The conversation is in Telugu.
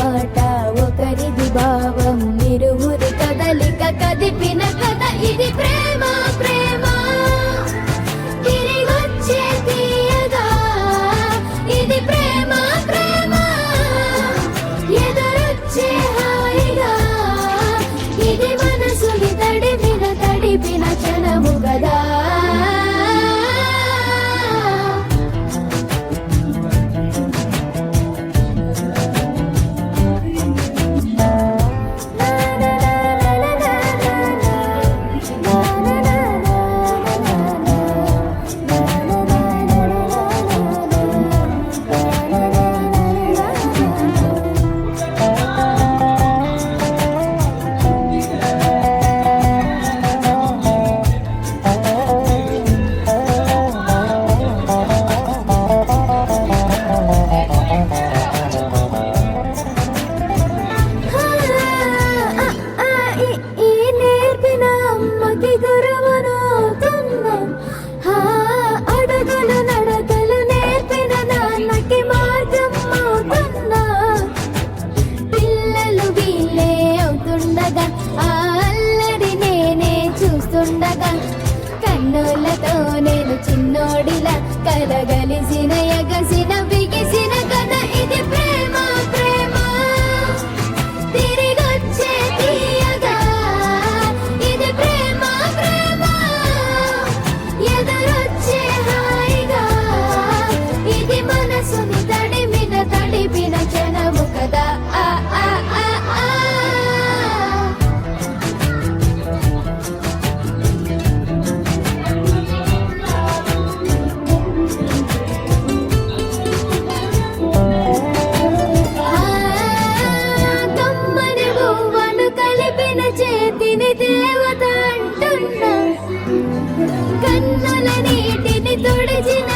మాట ఒకరిది భావం ఇరువురి కదలిక కదిపిన కథ ఇది ప్రేమ ప్రేమ తిరిగొచ్చే తీయగా ఇది ప్రేమ ప్రేమ ఎదురొచ్చే హాయిగా ఇది మనసుని తడిపిన క్షణము గదా కన్నులతో నేను చిన్నోడిలా కలగలిసిన ఎగసిన బిగిసిన కథ ఇది ప్రేమ ప్రేమ తిరిగొచ్చే తీయగా ఇది ప్రేమ ప్రేమ ఎదురొచ్చే హాయిగా ఇది మనసుని తడిపిన క్షణము కదా ఆ ఆ ఆ ఆ చేతిని దేవత అంటున్నా కన్నుల నీటిని తుడిచిన